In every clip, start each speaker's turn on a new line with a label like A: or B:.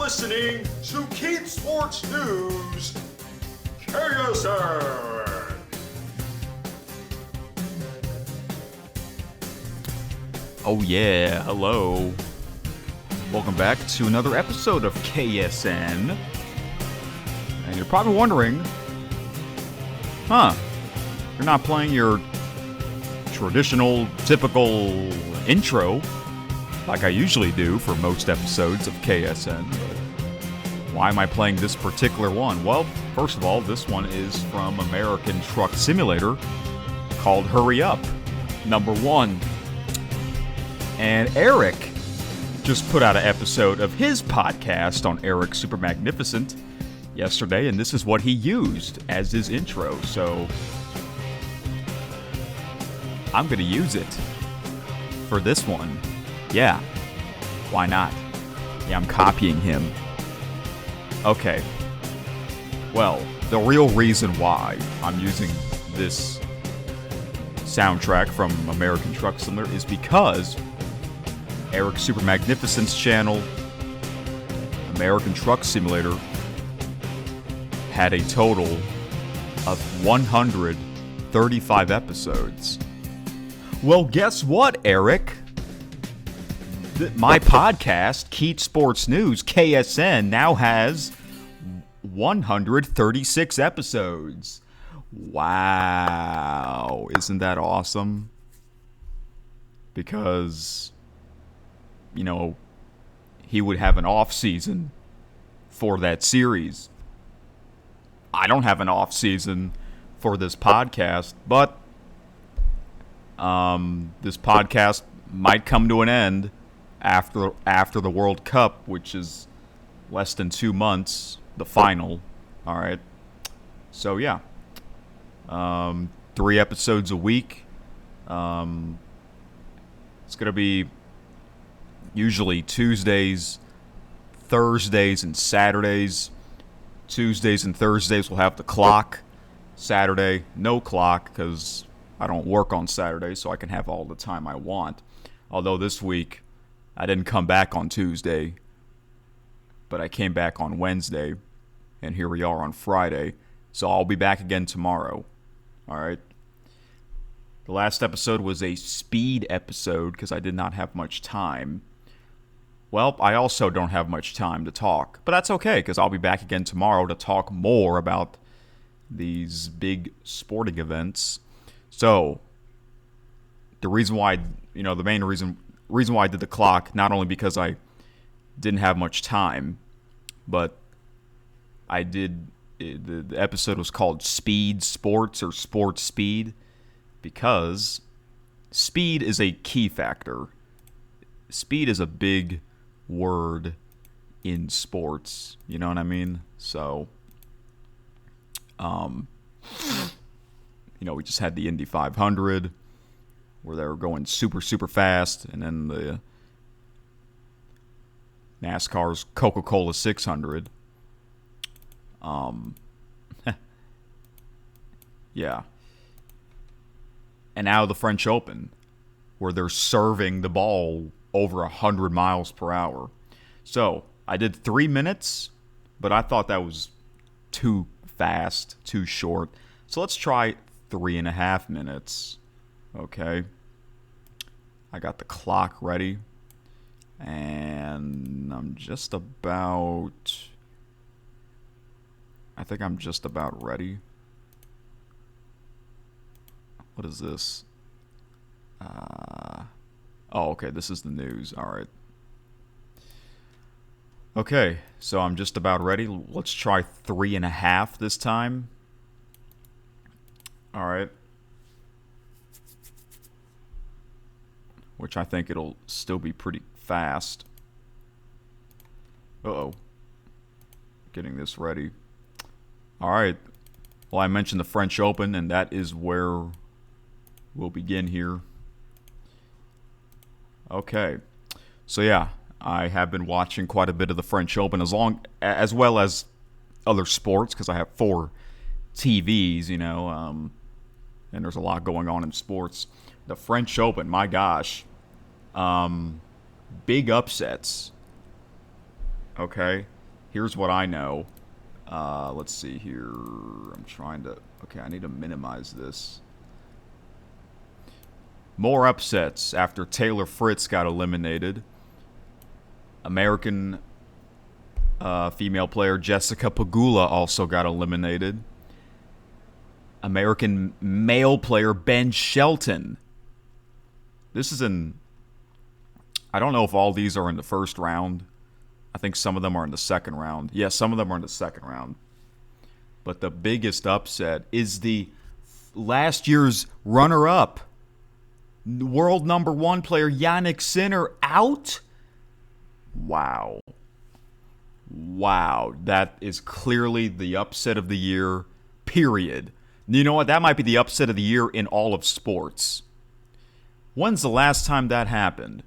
A: listening to Keep Sports News, KSN.
B: Oh yeah, hello. Welcome back to another episode of KSN. And you're probably wondering, you're not playing your traditional, typical intro like I usually do for most episodes of KSN. But why am I playing this particular one? Well, first of all, this one is from American Truck Simulator called Hurry Up, number 1. And Eric just put out an episode of his podcast on Eric Super Magnificent yesterday, and this is what he used as his intro, so I'm going to use it for this one. Yeah, why not? Yeah, I'm copying him. Okay. Well, the real reason why I'm using this soundtrack from American Truck Simulator is because Eric Super Magnificent's channel, American Truck Simulator, had a total of 135 episodes. Well, guess what, Eric? My podcast, Keat Sports News, KSN, now has 136 episodes. Wow. Isn't that awesome? Because, you know, he would have an off season for that series. I don't have an off season for this podcast, but this podcast might come to an end after the World Cup, which is less than 2 months, the final. All right. So yeah, 3 episodes a week. It's gonna be usually Tuesdays, Thursdays, and Saturdays. Tuesdays and Thursdays we'll have the clock. Saturday, no clock, because I don't work on Saturday, so I can have all the time I want. Although this week, I didn't come back on Tuesday, but I came back on Wednesday, and here we are on Friday. So I'll be back again tomorrow. All right. The last episode was a speed episode because I did not have much time. Well, I also don't have much time to talk, but that's okay because I'll be back again tomorrow to talk more about these big sporting events. So, the reason why, the main reason why I did the clock, not only because I didn't have much time, but the episode was called Speed Sports or Sports Speed because speed is a key factor. Speed is a big word in sports, you know what I mean? So, we just had the Indy 500 where they were going super, super fast, and then the NASCAR's Coca-Cola 600. Yeah. And now the French Open, where they're serving the ball over 100 miles per hour. So, I did 3 minutes, but I thought that was too fast, too short. So let's try 3.5 minutes. Okay. I got the clock ready. And I think I'm just about ready. What is this? Okay, this is the news. All right. Okay, so I'm just about ready. Let's try 3.5 this time. All right. Which I think it'll still be pretty fast. Uh-oh. Getting this ready. All right. Well, I mentioned the French Open, and that is where we'll begin here. Okay. So, yeah, I have been watching quite a bit of the French Open as well as other sports because I have 4 TVs, and there's a lot going on in sports. The French Open, my gosh. Big upsets. Okay. here's what I know. Let's see here. I'm trying to... Okay, I need to minimize this. More upsets after Taylor Fritz got eliminated. American female player Jessica Pegula also got eliminated. American male player Ben Shelton. This is in... I don't know if all these are in the first round. I think some of them are in the second round. Yeah, some of them are in the second round. But the biggest upset is the last year's runner-up. World number 1 player Jannik Sinner out? Wow. Wow. That is clearly the upset of the year, period. You know what? That might be the upset of the year in all of sports. When's the last time that happened?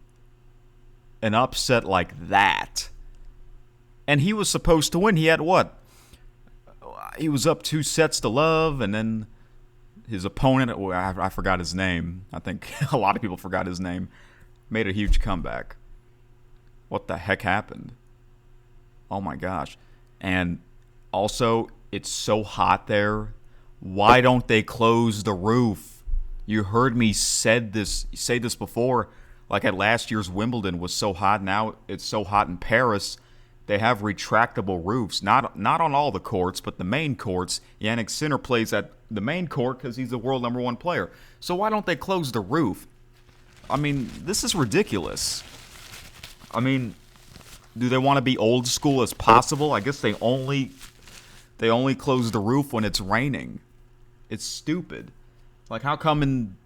B: An upset like that. And he was supposed to win. He had what? He was up 2-0, and then his opponent, I forgot his name. I think a lot of people forgot his name. Made a huge comeback. What the heck happened? Oh my gosh. And also, it's so hot there. Why don't they close the roof? You heard me say this before. Like at last year's Wimbledon was so hot. Now it's so hot in Paris. They have retractable roofs. Not on all the courts, but the main courts. Jannik Sinner plays at the main court because he's the world number 1 player. So why don't they close the roof? I mean, this is ridiculous. I mean, do they want to be old school as possible? I guess they only close the roof when it's raining. It's stupid. Like, how come in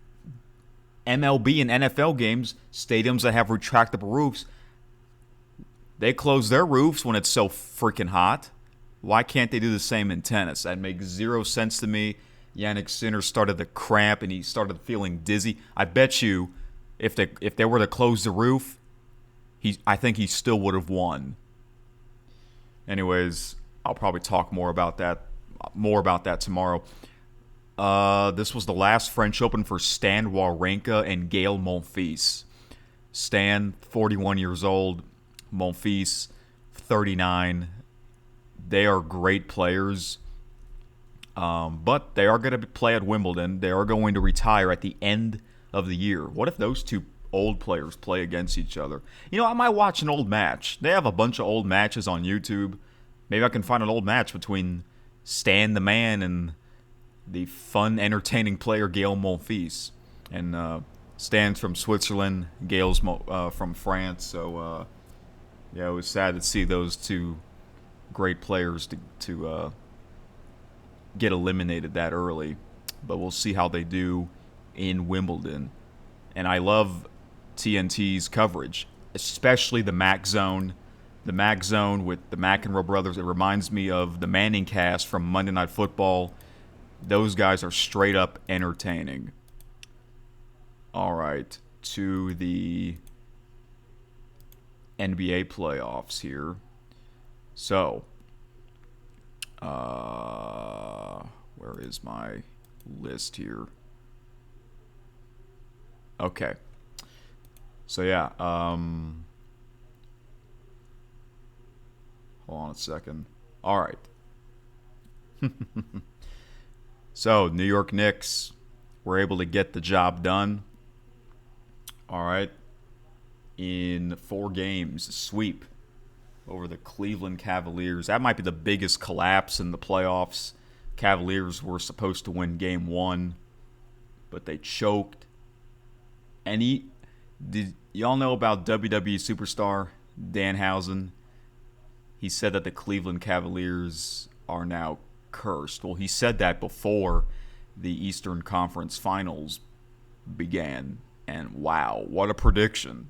B: MLB and NFL games, stadiums that have retractable roofs, they close their roofs when it's so freaking hot? Why can't they do the same in tennis? That makes zero sense to me. Jannik Sinner started to cramp and he started feeling dizzy. I bet you if they were to close the roof, I think he still would have won. Anyways, I'll probably talk more about that tomorrow. This was the last French Open for Stan Wawrinka and Gael Monfils. Stan, 41 years old. Monfils, 39. They are great players. But they are going to play at Wimbledon. They are going to retire at the end of the year. What if those two old players play against each other? You know, I might watch an old match. They have a bunch of old matches on YouTube. Maybe I can find an old match between Stan the Man and the fun, entertaining player Gael Monfils. And Stan's from Switzerland, Gael's from France. So, yeah, it was sad to see those two great players to get eliminated that early. But we'll see how they do in Wimbledon. And I love TNT's coverage, especially the Mac Zone. The Mac Zone with the McEnroe brothers. It reminds me of the Manning cast from Monday Night Football. Those guys are straight up entertaining. All right, to the NBA playoffs here. So, where is my list here? Okay. So, yeah. Hold on a second. All right. So, New York Knicks were able to get the job done. All right. In 4 games, a sweep over the Cleveland Cavaliers. That might be the biggest collapse in the playoffs. Cavaliers were supposed to win game 1, but they choked. And did y'all know about WWE superstar Danhausen? He said that the Cleveland Cavaliers are now cursed. Well, he said that before the Eastern Conference Finals began. And wow, what a prediction.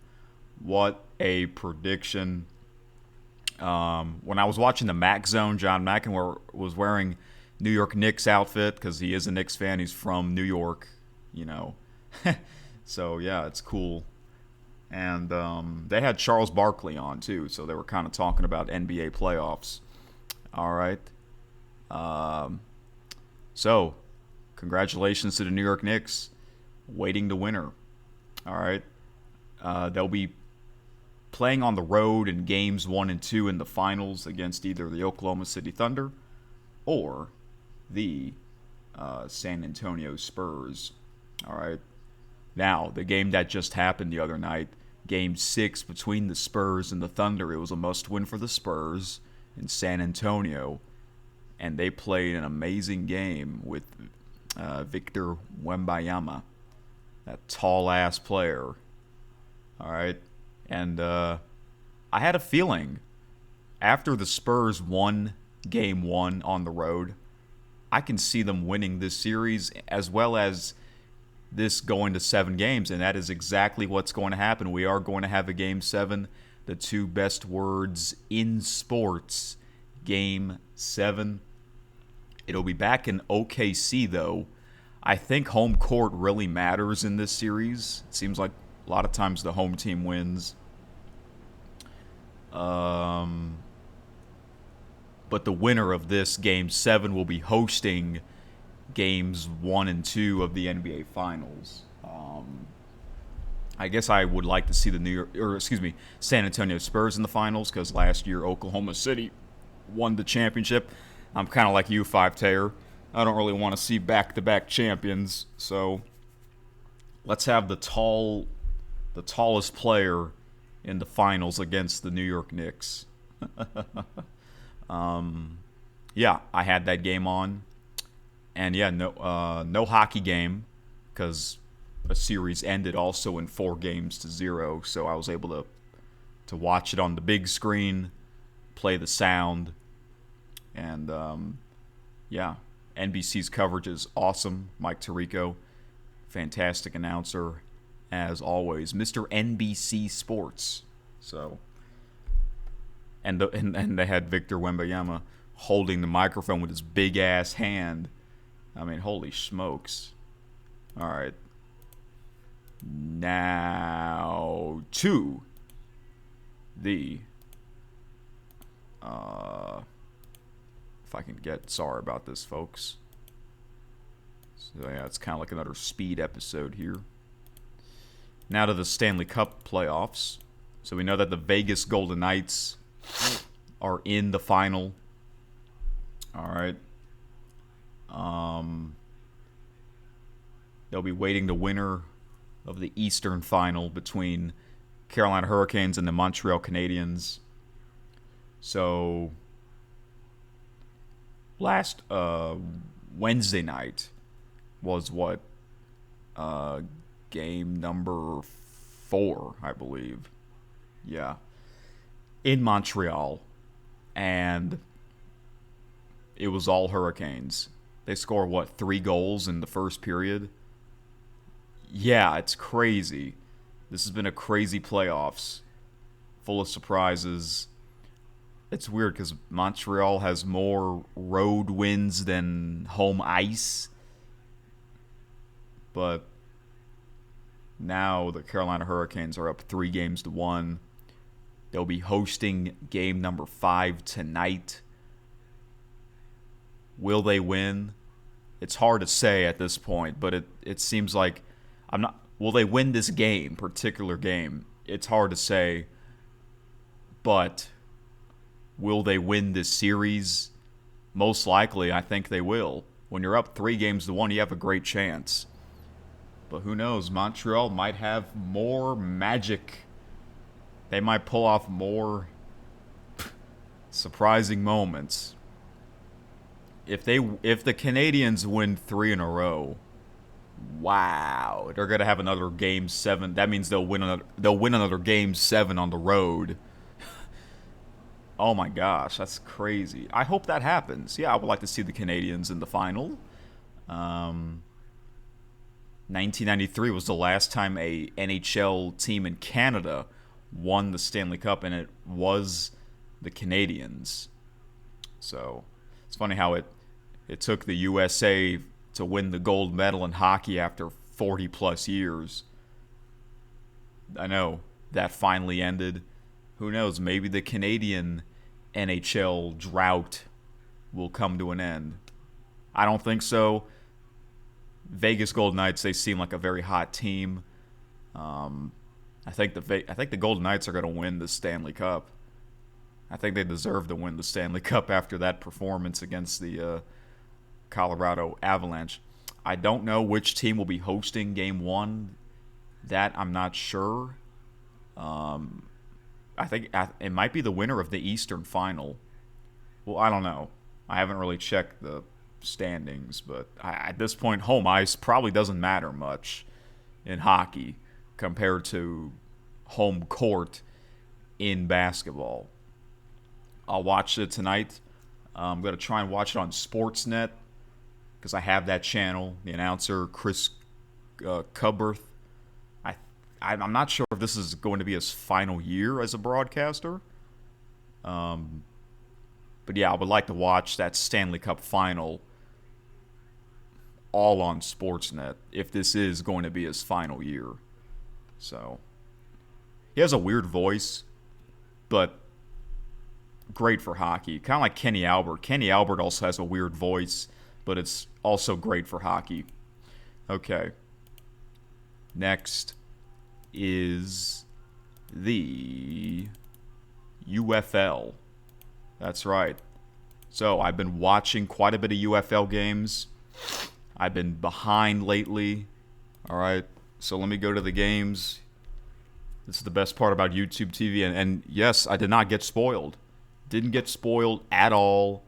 B: What a prediction. When I was watching the Mac Zone, John McEnroe was wearing New York Knicks outfit because he is a Knicks fan. He's from New York, you know. So, yeah, it's cool. And they had Charles Barkley on, too. So they were kind of talking about NBA playoffs. All right. So, congratulations to the New York Knicks. Waiting the winner. All right. They'll be playing on the road in games 1 and 2 in the finals against either the Oklahoma City Thunder or the San Antonio Spurs. All right. Now, the game that just happened the other night, Game 6 between the Spurs and the Thunder, it was a must-win for the Spurs in San Antonio, and they played an amazing game with Victor Wembanyama, that tall-ass player. All right. And I had a feeling after the Spurs won Game 1 on the road, I can see them winning this series as well as this going to 7 games, and that is exactly what's going to happen. We are going to have a Game 7, the 2 best words in sports, Game 7. It'll be back in OKC, though. I think home court really matters in this series. It seems like a lot of times the home team wins. But the winner of this Game 7 will be hosting Games 1 and 2 of the NBA Finals. I guess I would like to see San Antonio Spurs in the finals because last year Oklahoma City won the championship. I'm kind of like you, 5-Tayer. I don't really want to see back-to-back champions, so let's have the tallest player in the finals against the New York Knicks. Yeah, I had that game on. And yeah, no hockey game because a series ended also in 4-0, so I was able to watch it on the big screen, play the sound, and yeah, NBC's coverage is awesome. Mike Tirico, fantastic announcer as always, Mr. NBC Sports. So, and they had Victor Wembanyama holding the microphone with his big ass hand. I mean, holy smokes. All right. Now to the if I can get, sorry about this, folks. So yeah, it's kind of like another speed episode here. Now to the Stanley Cup playoffs. So we know that the Vegas Golden Knights are in the final. All right. They'll be waiting the winner of the Eastern Final between Carolina Hurricanes and the Montreal Canadiens. So last Wednesday night was what? Game number 4, I believe. Yeah. In Montreal. And it was all Hurricanes. They score, 3 goals in the first period? Yeah, it's crazy. This has been a crazy playoffs. Full of surprises. It's weird because Montreal has more road wins than home ice. But now the Carolina Hurricanes are up 3-1. They'll be hosting game number 5 tonight. Will they win? It's hard to say at this point, but it seems like will they win this particular game? It's hard to say, but will they win this series? Most likely, I think they will. When you're up 3-1, you have a great chance. But who knows? Montreal might have more magic. They might pull off more surprising moments. If the Canadians win 3 in a row, wow, they're gonna have another Game 7. That means they'll win another Game 7 on the road. Oh my gosh, that's crazy. I hope that happens. Yeah, I would like to see the Canadians in the final. 1993 was the last time a NHL team in Canada won the Stanley Cup, and it was the Canadians. So it's funny how it took the USA to win the gold medal in hockey after 40-plus years. I know, that finally ended. Who knows, maybe the Canadian NHL drought will come to an end. I don't think so. Vegas Golden Knights, they seem like a very hot team. I think the Golden Knights are going to win the Stanley Cup. I think they deserve to win the Stanley Cup after that performance against the Colorado Avalanche. I don't know which team will be hosting Game 1. That I'm not sure. I think it might be the winner of the Eastern Final. Well, I don't know. I haven't really checked the standings, but at this point, home ice probably doesn't matter much in hockey compared to home court in basketball. I'll watch it tonight. I'm going to try and watch it on Sportsnet because I have that channel. The announcer, Chris Cubberth. I'm not sure if this is going to be his final year as a broadcaster. But yeah, I would like to watch that Stanley Cup final all on Sportsnet if this is going to be his final year. So, he has a weird voice, but great for hockey. Kind of like Kenny Albert. Kenny Albert also has a weird voice, but it's also great for hockey. Okay. Next is the UFL. That's right. So I've been watching quite a bit of UFL games. I've been behind lately. All right. So let me go to the games. This is the best part about YouTube TV. And yes, I did not get spoiled. Didn't get spoiled at all.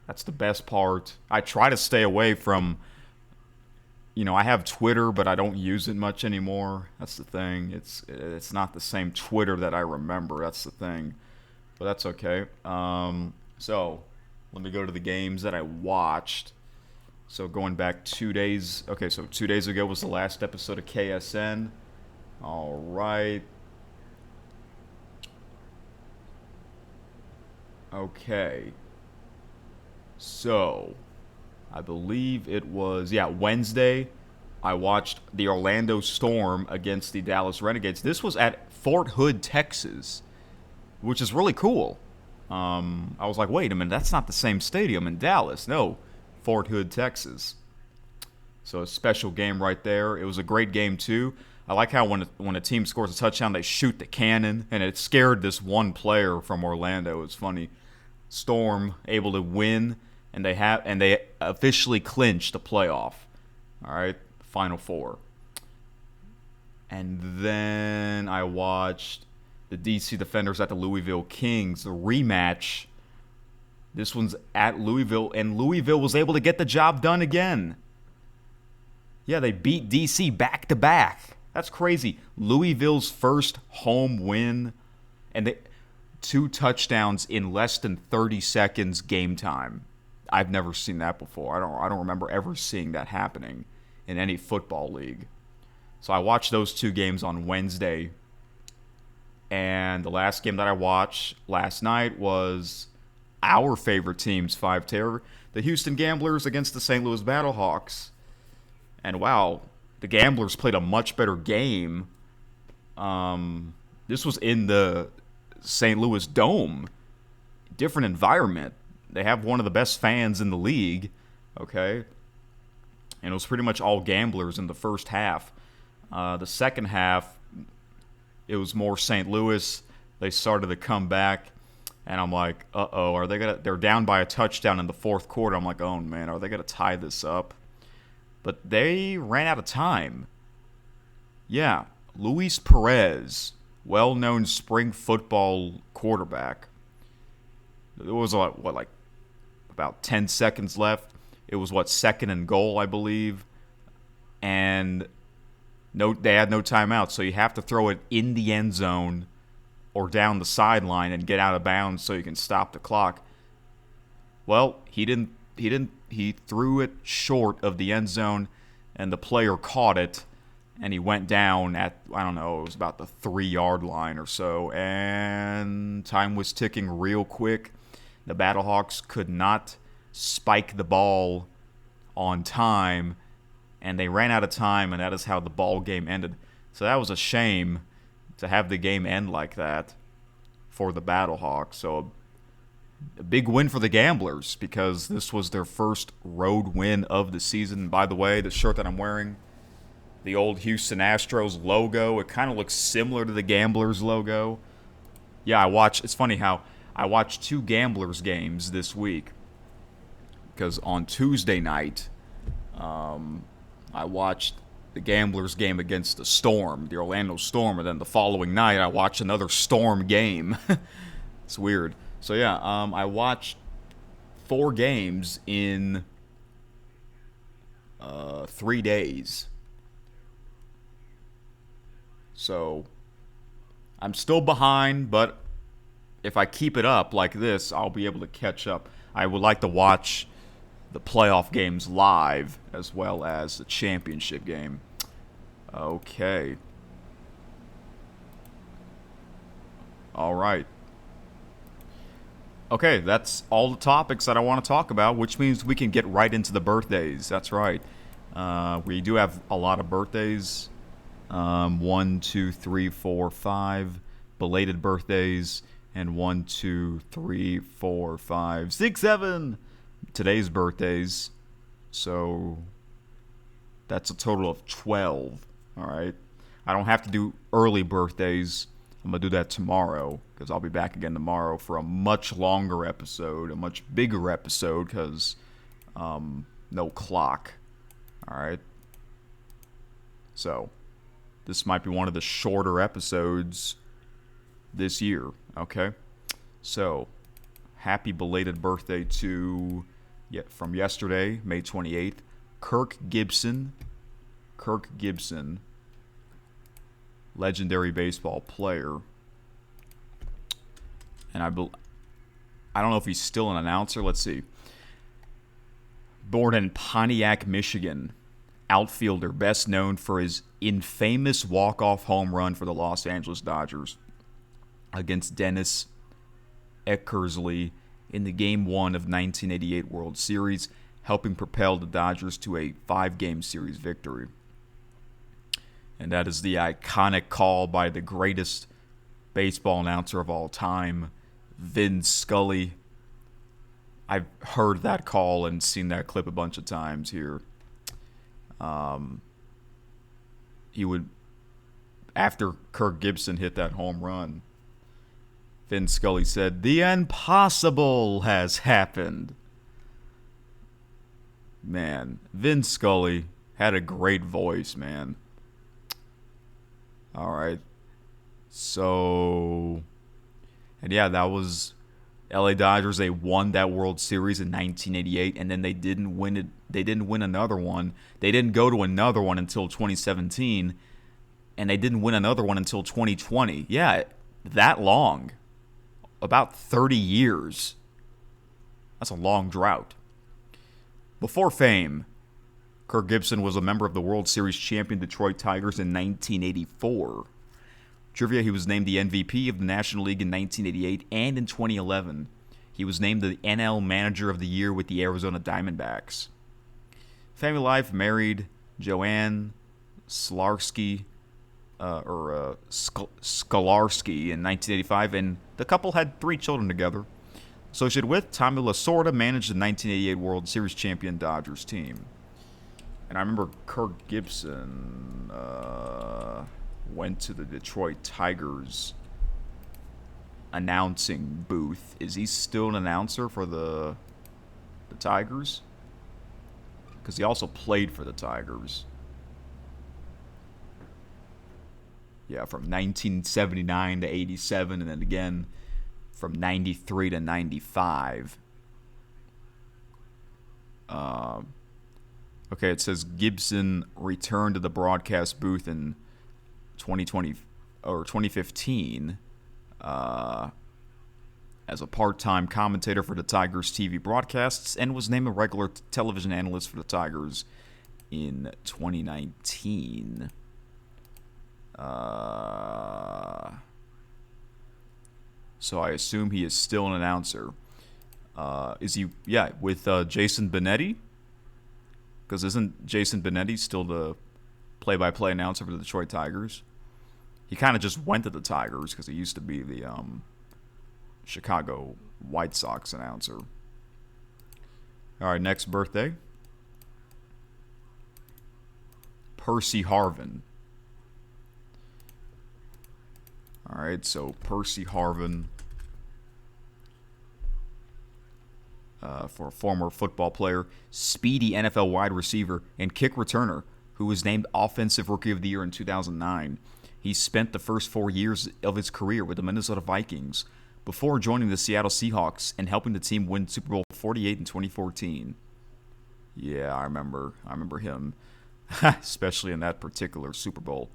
B: That's the best part. I try to stay away from, I have Twitter, but I don't use it much anymore. That's the thing. It's not the same Twitter that I remember. That's the thing. But that's okay. So let me go to the games that I watched. So going back 2 days. Okay, so 2 days ago was the last episode of KSN. All right. Okay. So, I believe it was, Wednesday. I watched the Orlando Storm against the Dallas Renegades. This was at Fort Hood, Texas, which is really cool. I was like, wait a minute, that's not the same stadium in Dallas. No, Fort Hood, Texas. So a special game right there. It was a great game, too. I like how when a team scores a touchdown, they shoot the cannon, and it scared this one player from Orlando. It's funny. Storm able to win, and they officially clinched the playoff. All right, Final Four. And then I watched the DC Defenders at the Louisville Kings, the rematch. This one's at Louisville, and Louisville was able to get the job done again. Yeah, they beat DC back-to-back. That's crazy. Louisville's first home win, and they 2 touchdowns in less than 30 seconds game time. I've never seen that before. I don't remember ever seeing that happening in any football league. So I watched those 2 games on Wednesday. And the last game that I watched last night was our favorite team's 5-tier, the Houston Gamblers against the St. Louis Battlehawks. And wow, the Gamblers played a much better game. This was in the St. Louis Dome. Different environment. They have one of the best fans in the league. Okay. And it was pretty much all Gamblers in the first half. The second half, it was more St. Louis. They started to come back. And I'm like, are they they're down by a touchdown in the fourth quarter. I'm like, oh man, are they gonna tie this up? But they ran out of time. Yeah, Luis Perez, well-known spring football quarterback. It was like about 10 seconds left. It was 2nd and goal, I believe. And they had no timeout, so you have to throw it in the end zone or down the sideline and get out of bounds so you can stop the clock. Well, he didn't. He threw it short of the end zone, and the player caught it, and he went down at, I don't know, it was about the 3-yard line or so, and time was ticking real quick. The Battlehawks could not spike the ball on time, and they ran out of time, and that is how the ball game ended. So that was a shame to have the game end like that for the Battlehawks. So a big win for the Gamblers because this was their first road win of the season. By the way, the shirt that I'm wearing the old Houston Astros logo. It kind of looks similar to the Gamblers logo. Yeah, it's funny how I watched 2 Gamblers games this week. Because on Tuesday night, I watched the Gamblers game against the Storm, the Orlando Storm, and then the following night I watched another Storm game. It's weird. So yeah, I watched 4 games in 3 days. So I'm still behind, but if I keep it up like this, I'll be able to catch up. I would like to watch the playoff games live as well as the championship game. Okay. All right. Okay, that's all the topics that I want to talk about, which means we can get right into the birthdays. That's right. We do have a lot of birthdays. 1, 2, 3, 4, 5 belated birthdays, and 1, 2, 3, 4, 5, 6, 7 today's birthdays. So that's a total of 12. All right. I don't have to do early birthdays. I'm going to do that tomorrow because I'll be back again tomorrow for a much longer episode, a much bigger episode because no clock. All right. So this might be one of the shorter episodes this year. Okay. So happy belated birthday to, from yesterday, May 28th, Kirk Gibson. Kirk Gibson. Legendary baseball player. And I don't know if he's still an announcer. Let's see. Born in Pontiac, Michigan. Outfielder best known for his infamous walk-off home run for the Los Angeles Dodgers against Dennis Eckersley in the Game 1 of 1988 World Series, helping propel the Dodgers to a 5-game series victory. And that is the iconic call by the greatest baseball announcer of all time, Vin Scully. I've heard that call and seen that clip a bunch of times here. He would, after Kirk Gibson hit that home run, Vin Scully said, "The impossible has happened." Man, Vin Scully had a great voice, man. All right. So, and yeah, that was LA Dodgers. They won that World Series in 1988, and then they didn't win it. They didn't win another one. They didn't go to another one until 2017, and they didn't win another one until 2020. Yeah, that long. About 30 years. That's a long drought. Before fame, Kirk Gibson was a member of the World Series champion Detroit Tigers in 1984. Trivia, he was named the MVP of the National League in 1988 and in 2011. He was named the NL Manager of the Year with the Arizona Diamondbacks. Family life, married Joanne Sklarski in 1985, and the couple had 3 children together. Associated with Tommy Lasorda, managed the 1988 World Series champion Dodgers team. And I remember Kirk Gibson went to the Detroit Tigers announcing booth. Is he still an announcer for the Tigers? Because he also played for the Tigers. Yeah, from 1979 to 87, and then again from 93 to 95. Okay, it says Gibson returned to the broadcast booth in 2020 or 2015 as a part-time commentator for the Tigers TV broadcasts and was named a regular television analyst for the Tigers in 2019. So I assume he is still an announcer. Is he? Yeah, with Jason Benetti? Because isn't Jason Benetti still the play-by-play announcer for the Detroit Tigers? He kind of just went to the Tigers because he used to be the Chicago White Sox announcer. All right, next birthday. Percy Harvin. All right, so Percy Harvin, for a former football player, speedy NFL wide receiver, and kick returner, who was named Offensive Rookie of the Year in 2009. He spent the first 4 years of his career with the Minnesota Vikings before joining the Seattle Seahawks and helping the team win Super Bowl 48 in 2014. Yeah, I remember him, especially in that particular Super Bowl.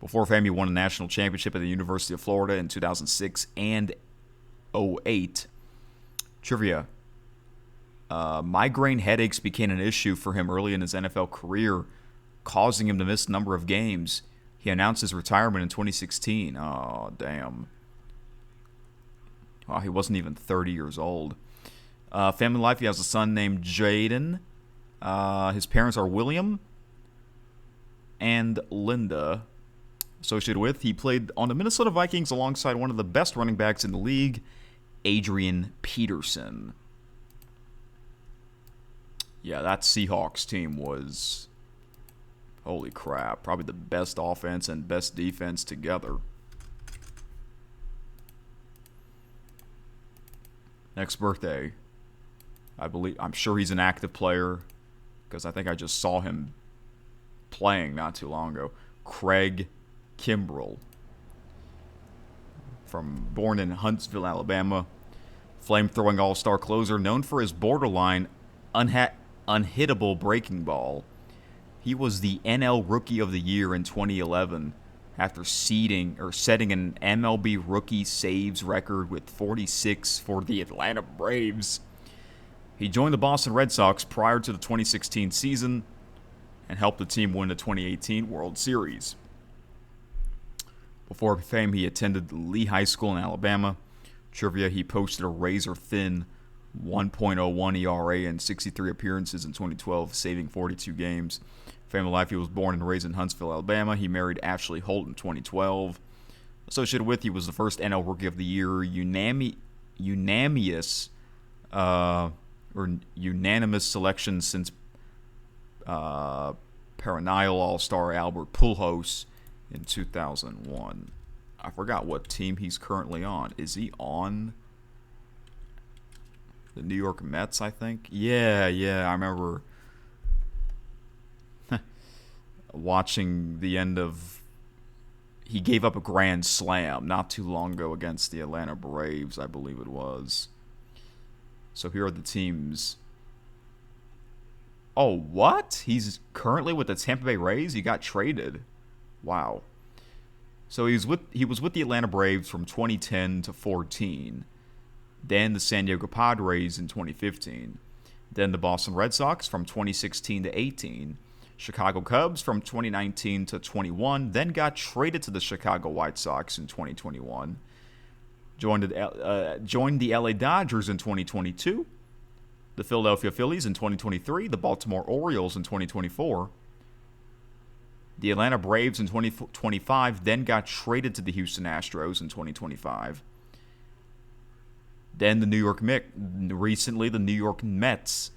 B: Before Fame, he won a national championship at the University of Florida in 2006 and 2008. Trivia. Migraine headaches became an issue for him early in his NFL career, causing him to miss a number of games. He announced his retirement in 2016. Oh, damn. Oh, he wasn't even 30 years old. Family life, he has a son named Jaden. His parents are William and Linda. Associated with, he played on the Minnesota Vikings alongside one of the best running backs in the league, Adrian Peterson. Yeah, that Seahawks team was, holy crap, probably the best offense and best defense together. Next birthday. I'm sure he's an active player because I think I just saw him playing not too long ago. Craig Kimbrel. Born in Huntsville, Alabama. Flame-throwing all-star closer known for his borderline unhittable breaking ball. He was the NL Rookie of the Year in 2011 after setting an MLB rookie saves record with 46 for the Atlanta Braves. He joined the Boston Red Sox prior to the 2016 season and helped the team win the 2018 World Series. Before Fame, he attended Lee High School in Alabama. Trivia, he posted a razor-thin 1.01 ERA in 63 appearances in 2012, saving 42 games. Family life, he was born and raised in Huntsville, Alabama. He married Ashley Holt in 2012. Associated with, he was the first NL Rookie of the Year unanimous selection since perennial All-Star Albert Pujols in 2001. I forgot what team he's currently on. Is he on the New York Mets, I think? Yeah, I remember watching the end of... He gave up a grand slam not too long ago against the Atlanta Braves, I believe it was. So here are the teams. Oh, what? He's currently with the Tampa Bay Rays? He got traded. Wow. So he was with the Atlanta Braves from 2010 to 14. Then the San Diego Padres in 2015. Then the Boston Red Sox from 2016 to 18. Chicago Cubs from 2019 to 21. Then got traded to the Chicago White Sox in 2021. Joined the LA Dodgers in 2022. The Philadelphia Phillies in 2023. The Baltimore Orioles in 2024. The Atlanta Braves in 2025, then got traded to the Houston Astros in 2025. Then recently the New York Mets.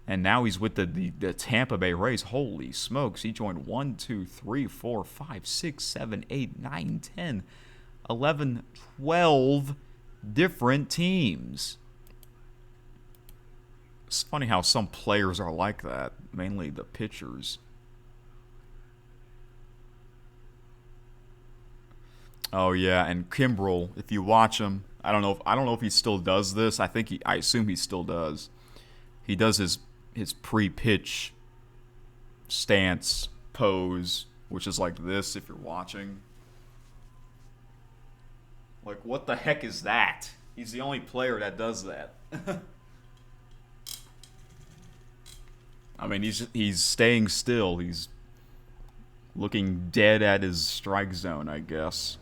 B: And now he's with the Tampa Bay Rays. Holy smokes, he joined 1, 2, 3, 4, 5, 6, 7, 8, 9, 10, 11, 12 different teams. It's funny how some players are like that, mainly the pitchers. Oh yeah, and Kimbrel, if you watch him, I don't know if he still does this. I assume he still does. He does his pre-pitch stance pose, which is like this if you're watching. Like, what the heck is that? He's the only player that does that. I mean, he's staying still. He's looking dead at his strike zone, I guess.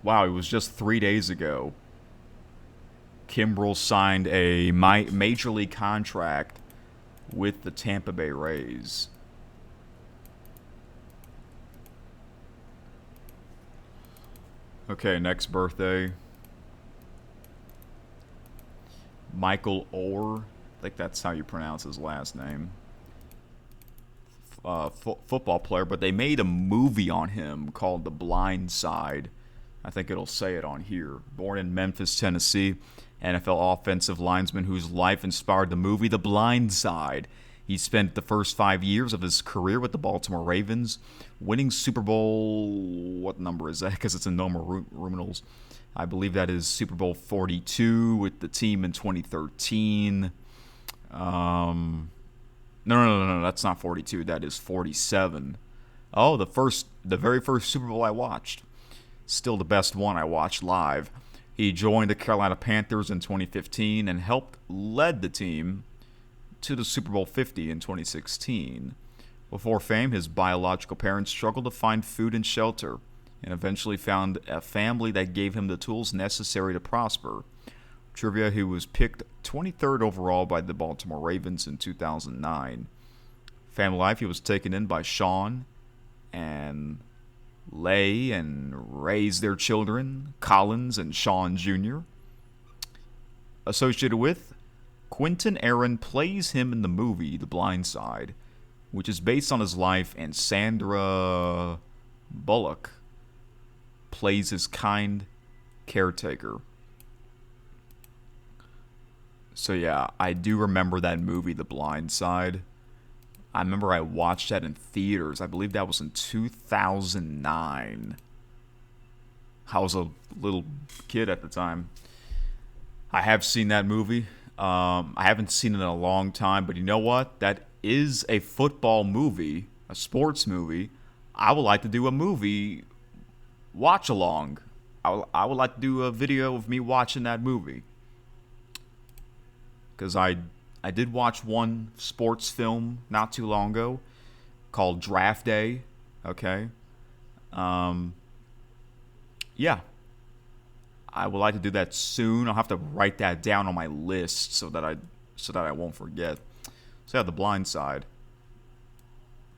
B: Wow, it was just 3 days ago. Kimbrel signed a major league contract with the Tampa Bay Rays. Okay, next birthday. Michael Oher. I think that's how you pronounce his last name. Football player, but they made a movie on him called The Blind Side. I think it'll say it on here. Born in Memphis, Tennessee, NFL offensive lineman whose life inspired the movie The Blind Side. He spent the first 5 years of his career with the Baltimore Ravens, winning Super Bowl. What number is that? Because it's in numerals. I believe that is Super Bowl 42 with the team in 2013. No, that's not 42. That is 47. Oh, the very first Super Bowl I watched. Still the best one I watched live. He joined the Carolina Panthers in 2015 and helped lead the team to the Super Bowl 50 in 2016. Before fame, his biological parents struggled to find food and shelter, and eventually found a family that gave him the tools necessary to prosper. Trivia: he was picked 23rd overall by the Baltimore Ravens in 2009. Family life: he was taken in by Sean and Leigh and raised their children, Collins and Sean Jr. Associated with: Quentin Aaron plays him in the movie The Blind Side, which is based on his life, and Sandra Bullock plays his kind caretaker. So yeah, I do remember that movie, The Blind Side. I remember I watched that in theaters. I believe that was in 2009. I was a little kid at the time. I have seen that movie. I haven't seen it in a long time, but you know what? That is a football movie, a sports movie. I would like to do a movie watch along. I would like to do a video of me watching that movie. Because I did watch one sports film not too long ago called Draft Day. Okay. Yeah. I would like to do that soon. I'll have to write that down on my list so that I won't forget. So yeah, The Blind Side.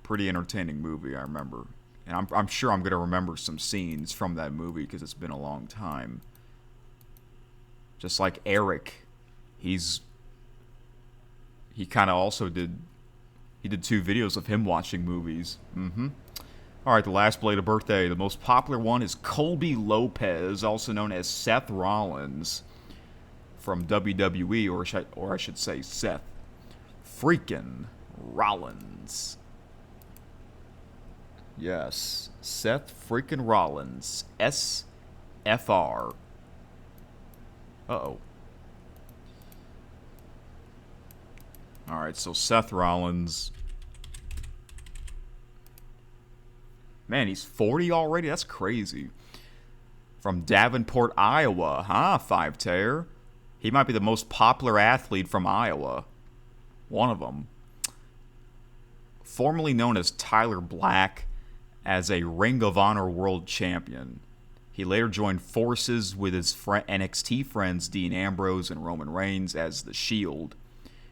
B: Pretty entertaining movie, I remember. And I'm sure I'm going to remember some scenes from that movie because it's been a long time. Just like Eric. He kind of also did 2 videos of him watching movies. All right, the last belated birthday. The most popular one is Colby Lopez, also known as Seth Rollins, from WWE, or I should say Seth freaking Rollins. Yes, Seth freaking Rollins. SFR. Uh-oh. All right, so Seth Rollins. Man, he's 40 already? That's crazy. From Davenport, Iowa. Huh, 5-tear? He might be the most popular athlete from Iowa. One of them. Formerly known as Tyler Black, as a Ring of Honor World Champion. He later joined forces with his NXT friends Dean Ambrose and Roman Reigns as The Shield,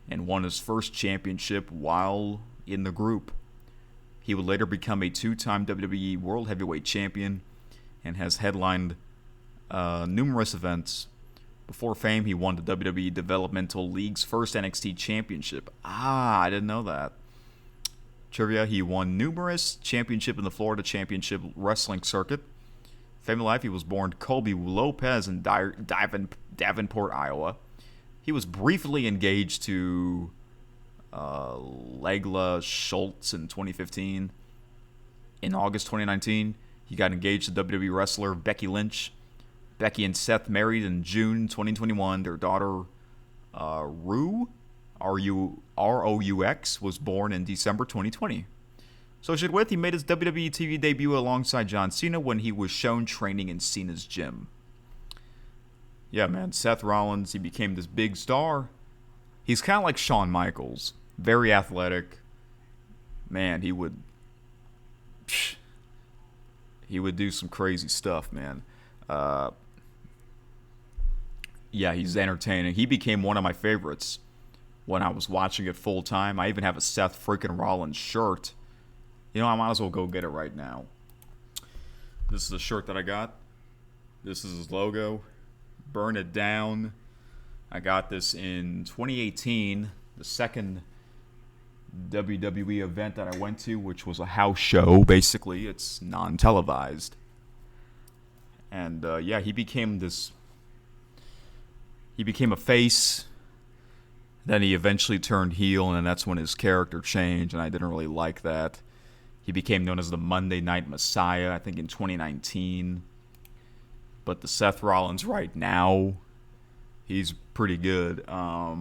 B: and won his first championship while in the group. He would later become a 2-time WWE World Heavyweight Champion and has headlined numerous events. Before fame, he won the WWE Developmental League's first NXT Championship. I didn't know that. Trivia: he won numerous championships in the Florida Championship Wrestling Circuit. Family life: he was born Colby Lopez in Davenport, Iowa. He was briefly engaged to Legla Schultz in 2015. In August 2019, he got engaged to WWE wrestler Becky Lynch. Becky and Seth married in June 2021. Their daughter, Rue, R-O-U-X, was born in December 2020. Associated with, he made his WWE TV debut alongside John Cena when he was shown training in Cena's gym. Yeah, man, Seth Rollins, he became this big star. He's kind of like Shawn Michaels. Very athletic. Man, he would do some crazy stuff, man. Yeah, he's entertaining. He became one of my favorites when I was watching it full time. I even have a Seth freaking Rollins shirt. You know, I might as well go get it right now. This is the shirt that I got. This is his logo. Burn It Down. I got this in 2018 the second WWE event that I went to, which was a house show. Basically, it's non-televised. And yeah, he became a face. Then he eventually turned heel, and that's when his character changed, and I didn't really like that. He became known as the Monday Night Messiah, I think in 2019. But the Seth Rollins right now, he's pretty good. I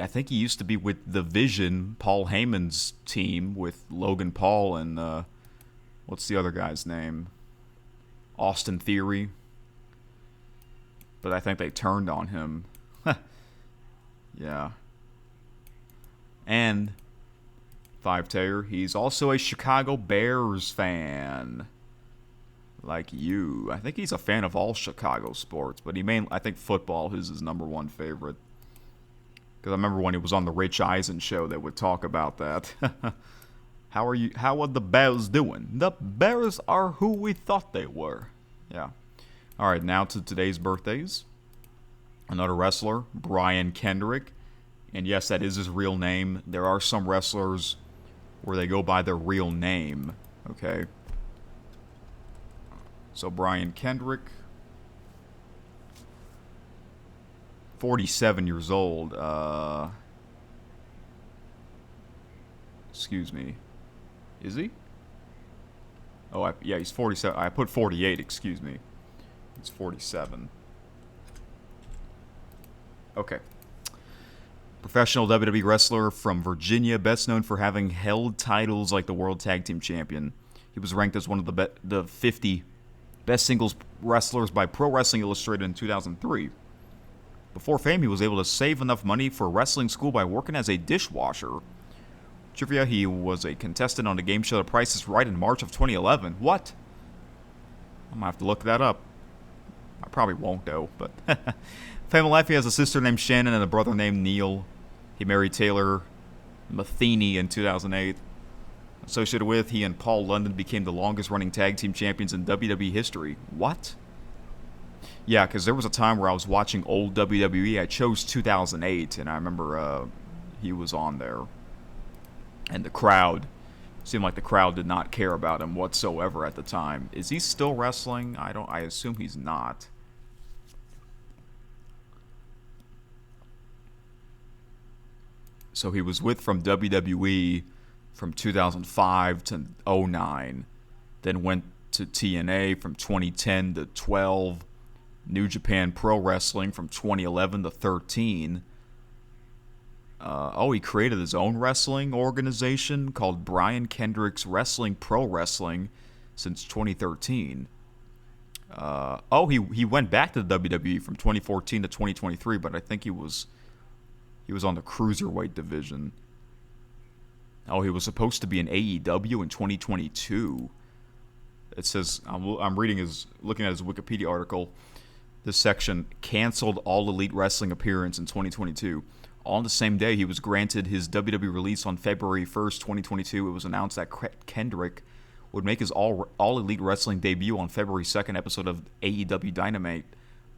B: think he used to be with The Vision, Paul Heyman's team, with Logan Paul and what's the other guy's name? Austin Theory. But I think they turned on him. Yeah. And Five Taylor, he's also a Chicago Bears fan. Like you. I think he's a fan of all Chicago sports, but I think football is his number one favorite. Because I remember when he was on the Rich Eisen show, they would talk about that. How are the Bears doing? The Bears are who we thought they were. Yeah. All right, now to today's birthdays. Another wrestler, Brian Kendrick. And yes, that is his real name. There are some wrestlers where they go by their real name. Okay. So Brian Kendrick, 47 years old. Excuse me. Is he? Oh, yeah, he's 47. I put 48, excuse me. He's 47. Okay. Professional WWE wrestler from Virginia, best known for having held titles like the World Tag Team Champion. He was ranked as one of the 50 best singles wrestlers by Pro Wrestling Illustrated in 2003. Before fame, he was able to save enough money for wrestling school by working as a dishwasher. Trivia, he was a contestant on the game show The Price is Right in March of 2011. What? I'm going to have to look that up. I probably won't, though. But family life, he has a sister named Shannon and a brother named Neil. He married Taylor Matheny in 2008. Associated with, he and Paul London became the longest-running tag team champions in WWE history. What? Yeah, because there was a time where I was watching old WWE. I chose 2008, and I remember he was on there. And the crowd, seemed like the crowd did not care about him whatsoever at the time. Is he still wrestling? I assume he's not. So he was from WWE from 2005 to 09, then went to TNA from 2010 to 12, New Japan Pro Wrestling from 2011 to 13. He created his own wrestling organization called Brian Kendrick's Wrestling Pro Wrestling since 2013. He went back to the WWE from 2014 to 2023, but I think he was on the Cruiserweight division. Oh, he was supposed to be in AEW in 2022. It says, I'm looking at his Wikipedia article. This section, canceled All Elite Wrestling appearance in 2022. On the same day, he was granted his WWE release on February 1st, 2022. It was announced that Kendrick would make his All Elite Wrestling debut on February 2nd episode of AEW Dynamite,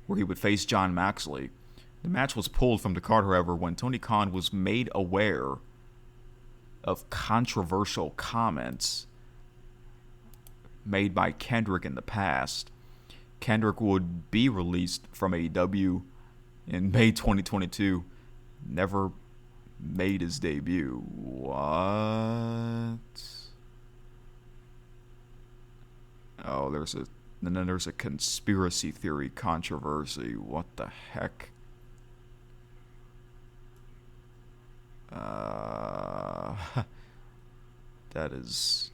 B: where he would face Jon Moxley. The match was pulled from the card, however, when Tony Khan was made aware of controversial comments made by Kendrick in the past. Kendrick would be released from AEW in May 2022. Never made his debut. What? Oh, there's a conspiracy theory controversy. What the heck? That is...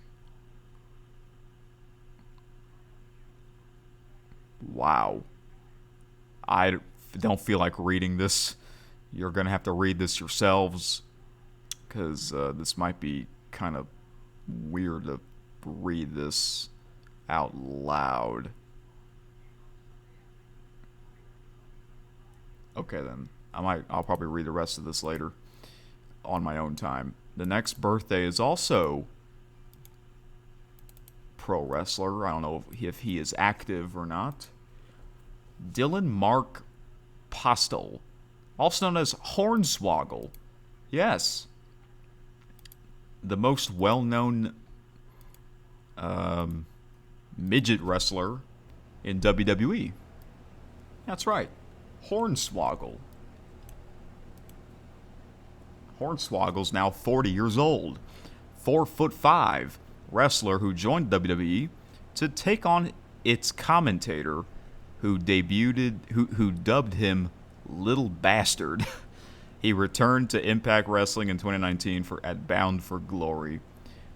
B: Wow. I don't feel like reading this. You're going to have to read this yourselves, because this might be kind of weird to read this out loud. Okay, then. I'll probably read the rest of this later on my own time. The next birthday is also pro wrestler. I don't know if he is active or not. Dylan Mark Postl, also known as Hornswoggle. Yes. The most well-known midget wrestler in WWE. That's right. Hornswoggle. Hornswoggle's now 40 years old. 4'5" wrestler who joined WWE to take on its commentator who dubbed him Little Bastard. He returned to Impact Wrestling in 2019 at Bound for Glory.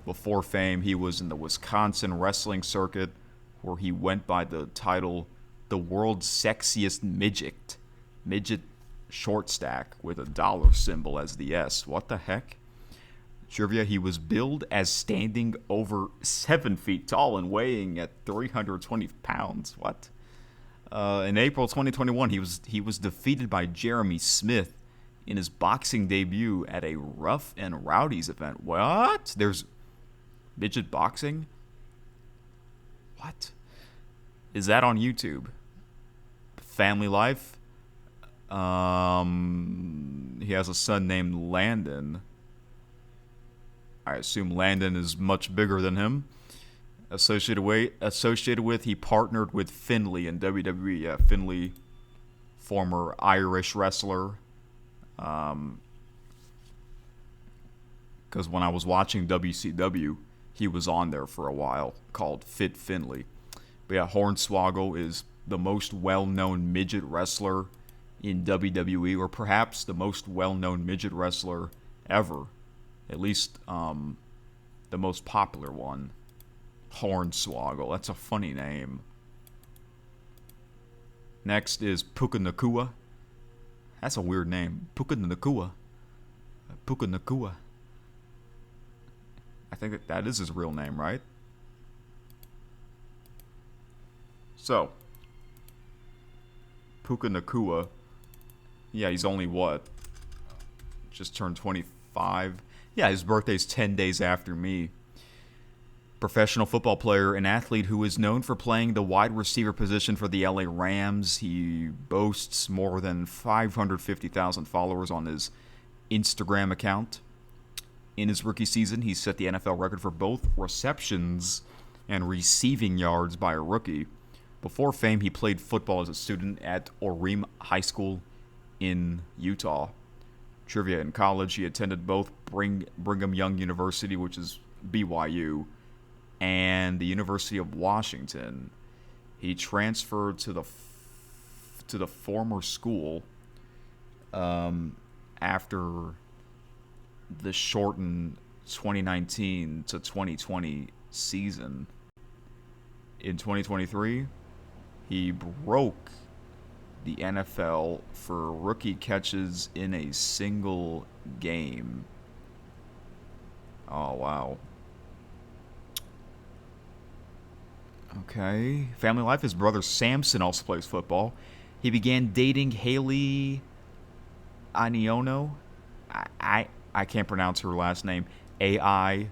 B: Before fame, he was in the Wisconsin wrestling circuit, where he went by the title The World's Sexiest Midget short stack with a dollar symbol as the S. What the heck? Trivia, he was billed as standing over 7 feet tall and weighing at 320 pounds. What? In April 2021, he was defeated by Jeremy Smith in his boxing debut at a Rough and Rowdies event. What? There's midget boxing? What? Is that on YouTube? Family Life? He has a son named Landon. I assume Landon is much bigger than him. Associated with, he partnered with Finlay in WWE. Yeah, Finlay, former Irish wrestler. Because when I was watching WCW, he was on there for a while, called Fit Finlay. But yeah, Hornswoggle is the most well-known midget wrestler in WWE, or perhaps the most well-known midget wrestler ever. At least the most popular one. Hornswoggle. That's a funny name. Next is Puka Nacua. That's a weird name. Puka Nacua. Puka Nacua. I think that is his real name, right? So, Puka Nacua. Yeah, he's only what? Just turned 25. Yeah, his birthday's 10 days after me. Professional football player and athlete who is known for playing the wide receiver position for the LA Rams. He boasts more than 550,000 followers on his Instagram account. In his rookie season, he set the NFL record for both receptions and receiving yards by a rookie. Before fame, he played football as a student at Orem High School in Utah. Trivia: in college, he attended both Brigham Young University, which is BYU, and the University of Washington. He transferred to the former school after the shortened 2019 to 2020 season. In 2023, he broke the NFL for rookie catches in a single game. Oh, wow. Okay. Family life. His brother Samson also plays football. He began dating Haley Aniono. I can't pronounce her last name. Aiono.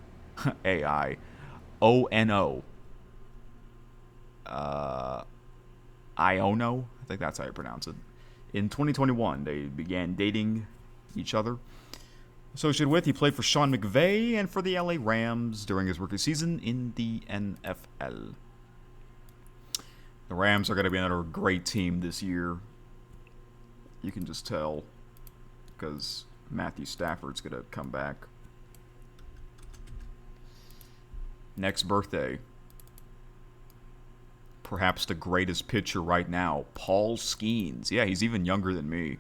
B: Iono. I think that's how you pronounce it. In 2021, they began dating each other. Associated with, he played for Sean McVay and for the LA Rams during his rookie season in the NFL. The Rams are going to be another great team this year. You can just tell because Matthew Stafford's going to come back. Next birthday. Perhaps the greatest pitcher right now, Paul Skenes. Yeah, he's even younger than me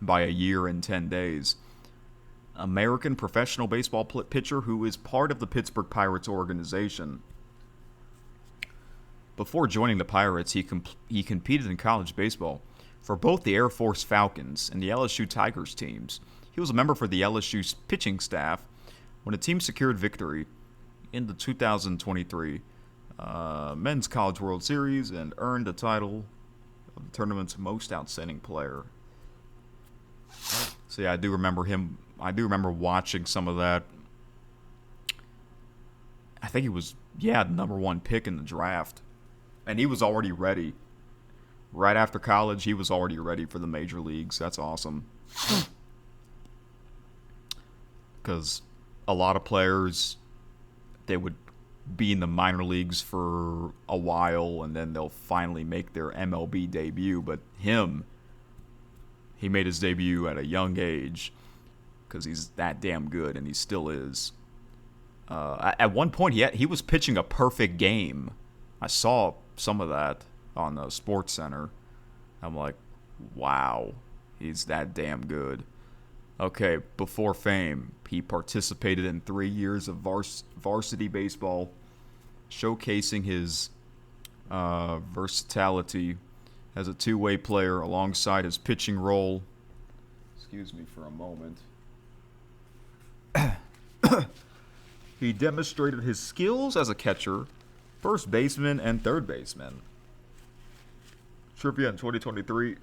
B: by a year and 10 days. American professional baseball pitcher who is part of the Pittsburgh Pirates organization. Before joining the Pirates, he competed in college baseball for both the Air Force Falcons and the LSU Tigers teams. He was a member for the LSU pitching staff when the team secured victory in the 2023 Men's College World Series and earned the title of the tournament's most outstanding player. So yeah, I do remember him. I do remember watching some of that. I think he was, the number one pick in the draft. And he was already ready Right after college, he was already ready for the major leagues. That's awesome. Because a lot of players, they would be in the minor leagues for a while and then they'll finally make their MLB debut. But he made his debut at a young age because he's that damn good, and he still is. At one point, he was pitching a perfect game. I saw some of that on the Sports Center. I'm like, wow, he's that damn good. Okay, before fame, he participated in 3 years of varsity baseball, showcasing his versatility as a two-way player alongside his pitching role. Excuse me for a moment. He demonstrated his skills as a catcher, first baseman, and third baseman. Trivia in 2023.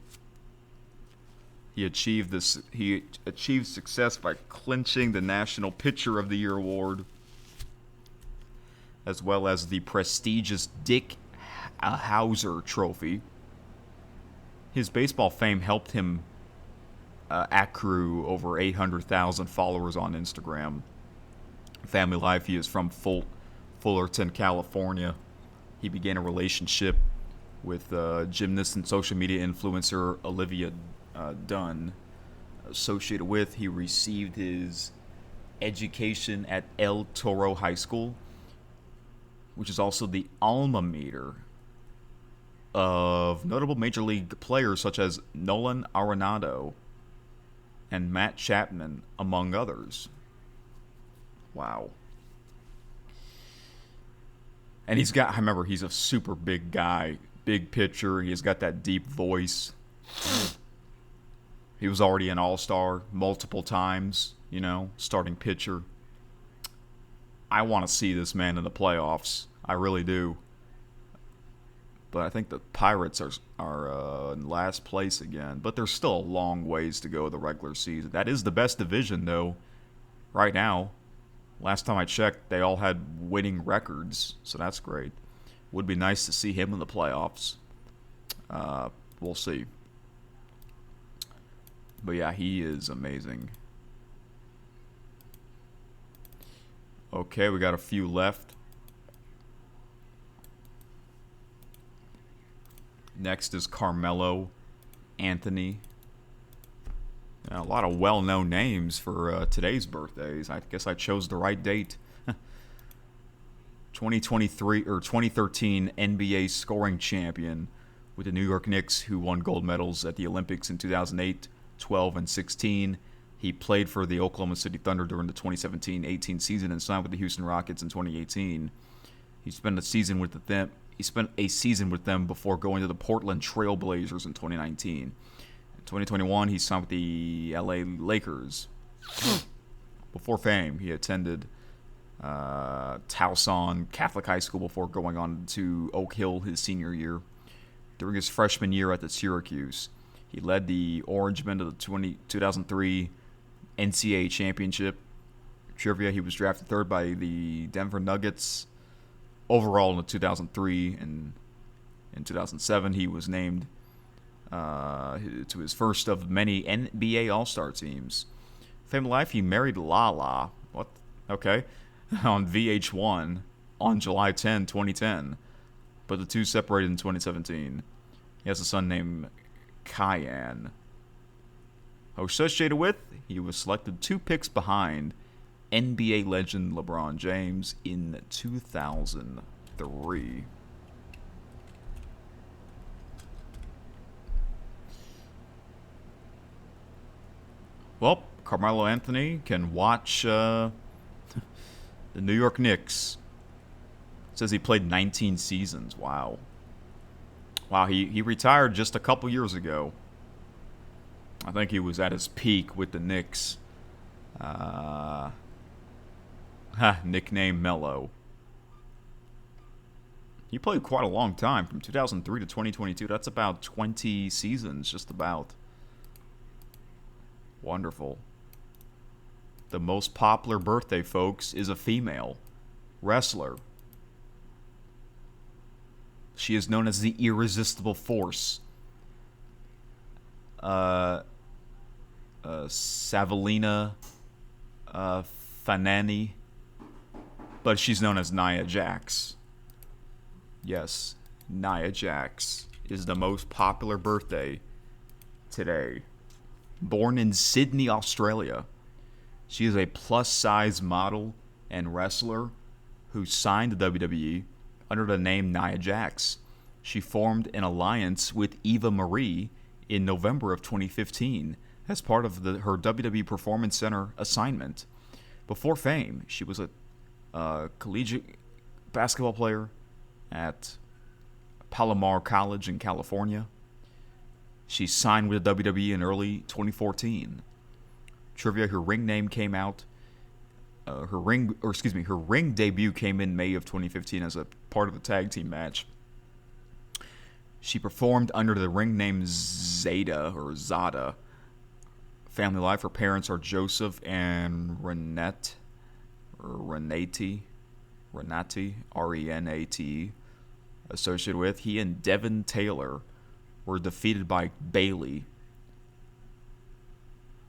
B: He achieved success by clinching the National Pitcher of the Year award, as well as the prestigious Dick Hauser Trophy. His baseball fame helped him accrue over 800,000 followers on Instagram. Family life, he is from Fullerton, California. He began a relationship with gymnast and social media influencer Olivia Dunn. Associated with, he received his education at El Toro High School, which is also the alma mater of notable major league players such as Nolan Arenado and Matt Chapman, among others. Wow. And he's a super big guy, big pitcher. He's got that deep voice. He was already an all-star multiple times, starting pitcher. I want to see this man in the playoffs. I really do. But I think the Pirates are in last place again. But there's still a long ways to go the regular season. That is the best division, though, right now. Last time I checked, they all had winning records, so that's great. Would be nice to see him in the playoffs. We'll see. But yeah, he is amazing. Okay, we got a few left. Next is Carmelo Anthony. A lot of well-known names for today's birthdays. I guess I chose the right date. 2013 NBA scoring champion with the New York Knicks, who won gold medals at the Olympics in 2008, 12, and 16. He played for the Oklahoma City Thunder during the 2017-18 season and signed with the Houston Rockets in 2018. He spent a season with them before going to the Portland Trail Blazers in 2019. 2021, he signed with the LA Lakers. Before fame, he attended Towson Catholic High School before going on to Oak Hill his senior year. During his freshman year at the Syracuse, he led the Orangemen to the 2003 NCAA Championship. Trivia, he was drafted third by the Denver Nuggets. Overall in 2003 and in 2007, he was named to his first of many NBA All-Star teams. Family life, he married Lala. What? Okay. On VH1 on July 10, 2010. But the two separated in 2017. He has a son named Kyan. Associated with, he was selected 2 picks behind NBA legend LeBron James in 2003. Well, Carmelo Anthony can watch the New York Knicks. It says he played 19 seasons. Wow. Wow, he retired just a couple years ago. I think he was at his peak with the Knicks. Nickname Mello. He played quite a long time, from 2003 to 2022. That's about 20 seasons, just about. Wonderful. The most popular birthday, folks, is a female wrestler. She is known as the Irresistible Force. uh, Savelina Fanene, but she's known as Nia Jax. Yes, Nia Jax is the most popular birthday today. Born in Sydney, Australia, she is a plus-size model and wrestler who signed to WWE under the name Nia Jax. She formed an alliance with Eva Marie in November of 2015 as part of her WWE Performance Center assignment. Before fame, she was a collegiate basketball player at Palomar College in California. She signed with the WWE in early 2014. Trivia: her ring name came out. Her ring debut came in May of 2015 as a part of a tag team match. She performed under the ring name Zada or Zada. Family life: her parents are Joseph and Renate, Renati, Renate, associated with. He and Devin Taylor were defeated by Bailey.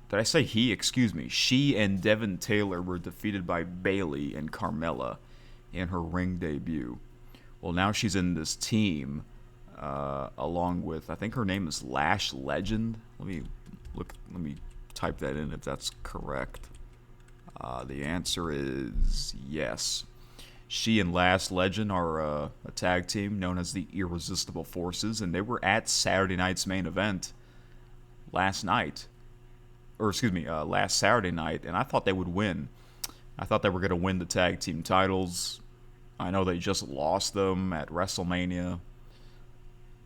B: Did I say he? Excuse me. She and Devin Taylor were defeated by Bailey and Carmella in her ring debut. Well, now she's in this team along with, I think her name is Lash Legend. Let me type that in if that's correct. The answer is yes. She and Lash Legend are a tag team known as the Irresistible Forces, and they were at Saturday night's main event last Saturday night, and I thought they would win. I thought they were going to win the tag team titles. I know they just lost them at WrestleMania,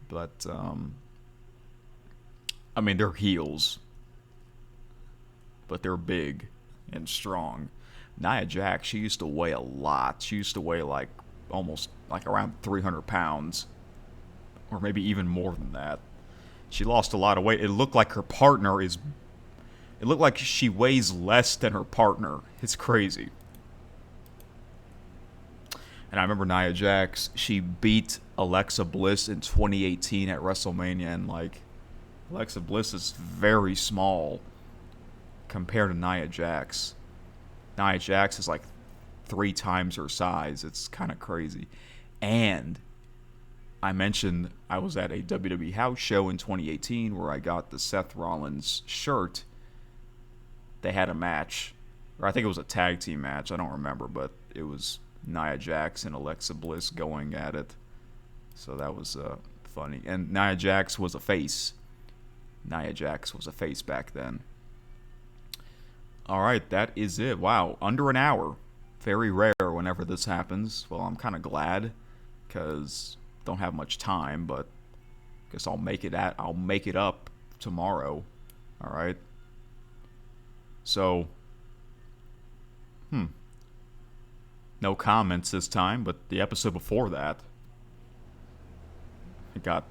B: but they're heels, but they're big and strong. Nia Jax, she used to weigh a lot. She used to weigh almost around 300 pounds, or maybe even more than that. She lost a lot of weight. It looked like she weighs less than her partner. It's crazy. And I remember Nia Jax, she beat Alexa Bliss in 2018 at WrestleMania, and Alexa Bliss is very small compared to Nia Jax. Nia Jax is 3 times her size. It's kind of crazy. And I mentioned I was at a WWE house show in 2018 where I got the Seth Rollins shirt. They had a match, or I think it was a tag team match. I don't remember, but it was Nia Jax and Alexa Bliss going at it. So that was funny. And Nia Jax was a face. Nia Jax was a face back then. All right, that is it. Wow, under an hour. Very rare whenever this happens. Well, I'm kind of glad because don't have much time, but I guess I'll make it up tomorrow. All right. So, no comments this time, but the episode before that, I got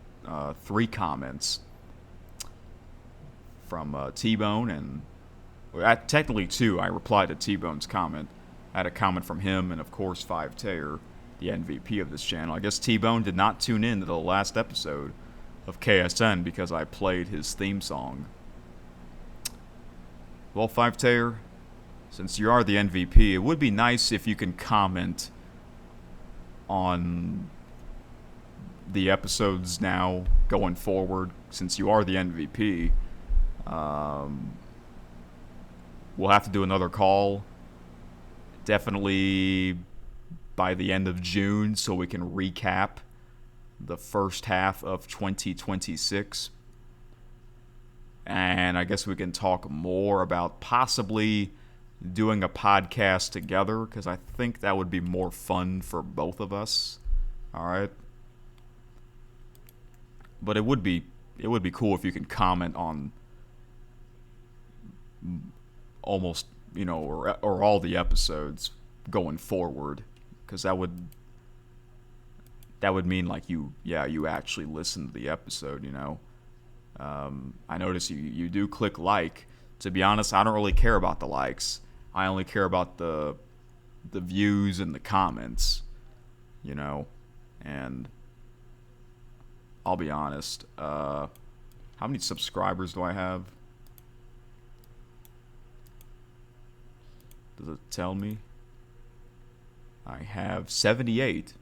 B: 3 comments from T-Bone, and technically 2. I replied to T-Bone's comment. I had a comment from him, and of course 5 Taylor, the MVP of this channel. I guess T-Bone did not tune in to the last episode of KSN because I played his theme song. Well, 5 Taylor, since you are the MVP, it would be nice if you can comment on the episodes now going forward. Since you are the MVP, we'll have to do another call. Definitely by the end of June so we can recap the first half of 2026. And I guess we can talk more about possibly doing a podcast together because I think that would be more fun for both of us. All right. But it would be cool if you can comment on almost, or all the episodes going forward, because that would mean you actually listen to the episode. I notice you do click like. To be honest, I don't really care about the likes. I only care about the views and the comments, and I'll be honest, How many subscribers do I have? Does it tell me? I have 78.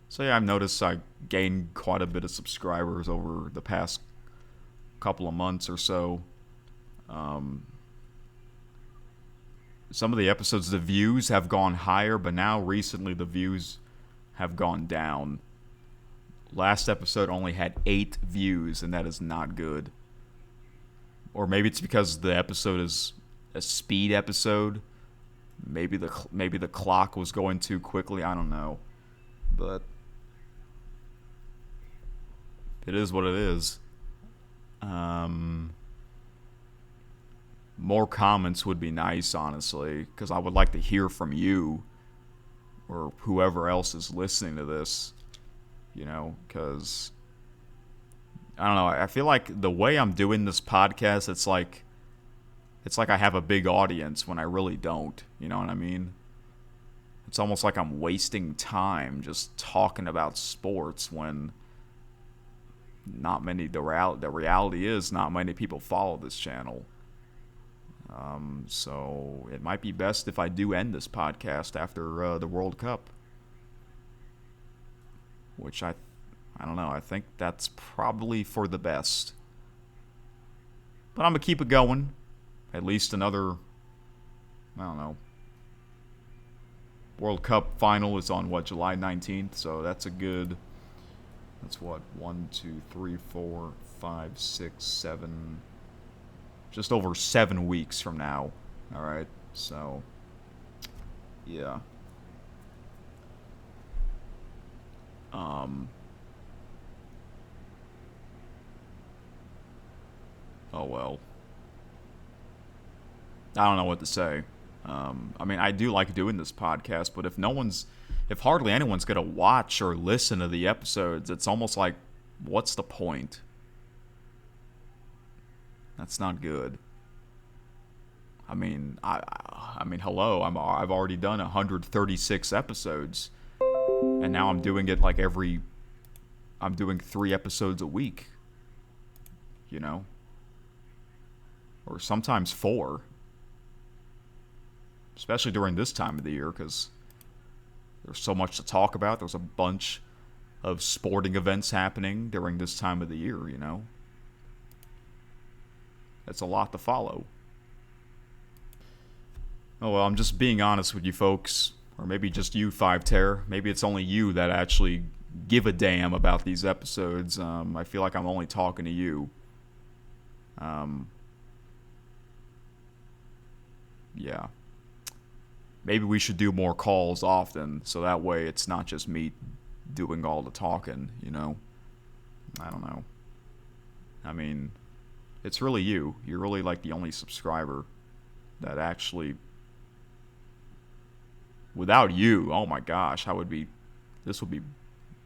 B: So yeah, I've noticed I gained quite a bit of subscribers over the past couple of months or so. Some of the episodes, the views have gone higher, but now recently the views have gone down. Last episode only had 8 views, and that is not good. Or maybe it's because the episode is a speed episode. Maybe the clock was going too quickly. I don't know, but it is what it is. More comments would be nice, honestly, because I would like to hear from you or whoever else is listening to this. You know, because I don't know. I feel like the way I'm doing this podcast, it's like I have a big audience when I really don't. You know what I mean? It's almost like I'm wasting time just talking about sports when not many. The reality is not many people follow this channel. So it might be best if I do end this podcast after the World Cup, which I don't know. I think that's probably for the best. But I'm gonna keep it going. At least another, I don't know. World Cup final is on July 19th, so that's a good, that's 1, 2, 3, 4, 5, 6, 7, just over 7 weeks from now. Alright, so, yeah. Oh well. I don't know what to say. I mean, I do like doing this podcast, but if hardly anyone's gonna watch or listen to the episodes, it's almost like, what's the point? That's not good. I mean, hello. I've already done 136 episodes, and now I'm doing it like I'm doing 3 episodes a week. You know, or sometimes 4. Especially during this time of the year, because there's so much to talk about. There's a bunch of sporting events happening during this time of the year, you know. It's a lot to follow. Oh well, I'm just being honest with you folks. Or maybe just you, 5-Ter. Maybe it's only you that actually give a damn about these episodes. I feel like I'm only talking to you. Yeah. Maybe we should do more calls often, so that way it's not just me doing all the talking, you know? I don't know. I mean, it's really you. You're really like the only subscriber that actually... Without you, oh my gosh, this would be...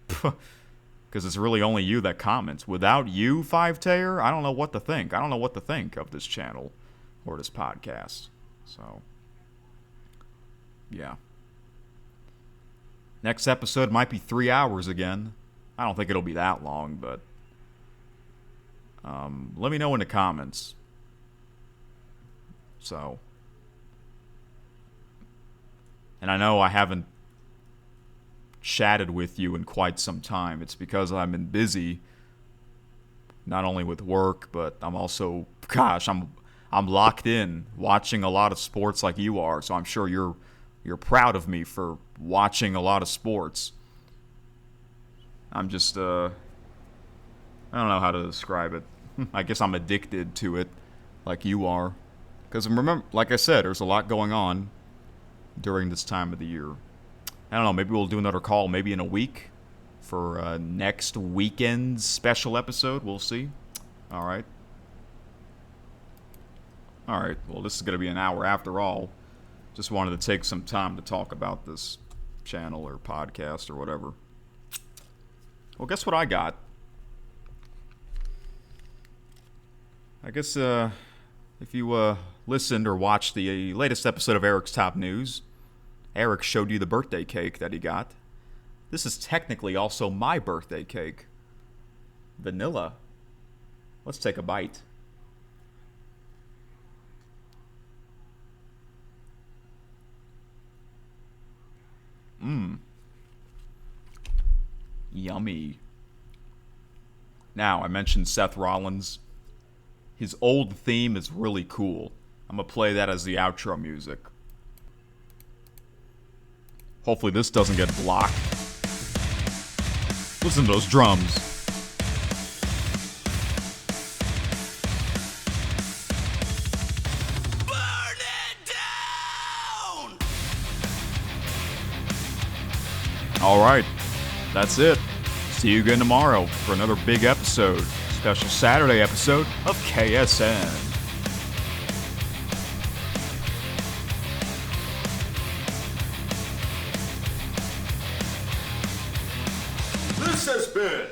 B: Because it's really only you that comments. Without you, 5-Ter, I don't know what to think. I don't know what to think of this channel or this podcast. So... yeah. Next episode might be 3 hours again. I don't think it'll be that long, but let me know in the comments. So, and I know I haven't chatted with you in quite some time. It's because I've been busy, not only with work, but I'm also, I'm locked in watching a lot of sports like you are. So I'm sure you're proud of me for watching a lot of sports. I'm just, I don't know how to describe it. I guess I'm addicted to it like you are. Because remember, like I said, there's a lot going on during this time of the year. I don't know, maybe we'll do another call maybe in a week for next weekend's special episode. We'll see. All right. All right, well, this is going to be an hour after all. Just wanted to take some time to talk about this channel or podcast or whatever. Well, guess what I got? I guess if you listened or watched the latest episode of Eric's Top News, Eric showed you the birthday cake that he got. This is technically also my birthday cake. Vanilla. Let's take a bite. Yummy. Now, I mentioned Seth Rollins. His old theme is really cool. I'm going to play that as the outro music. Hopefully this doesn't get blocked. Listen to those drums.
C: Burn it down!
B: All right, that's it. See you again tomorrow for another big episode. Special Saturday episode of KSN.
A: This has been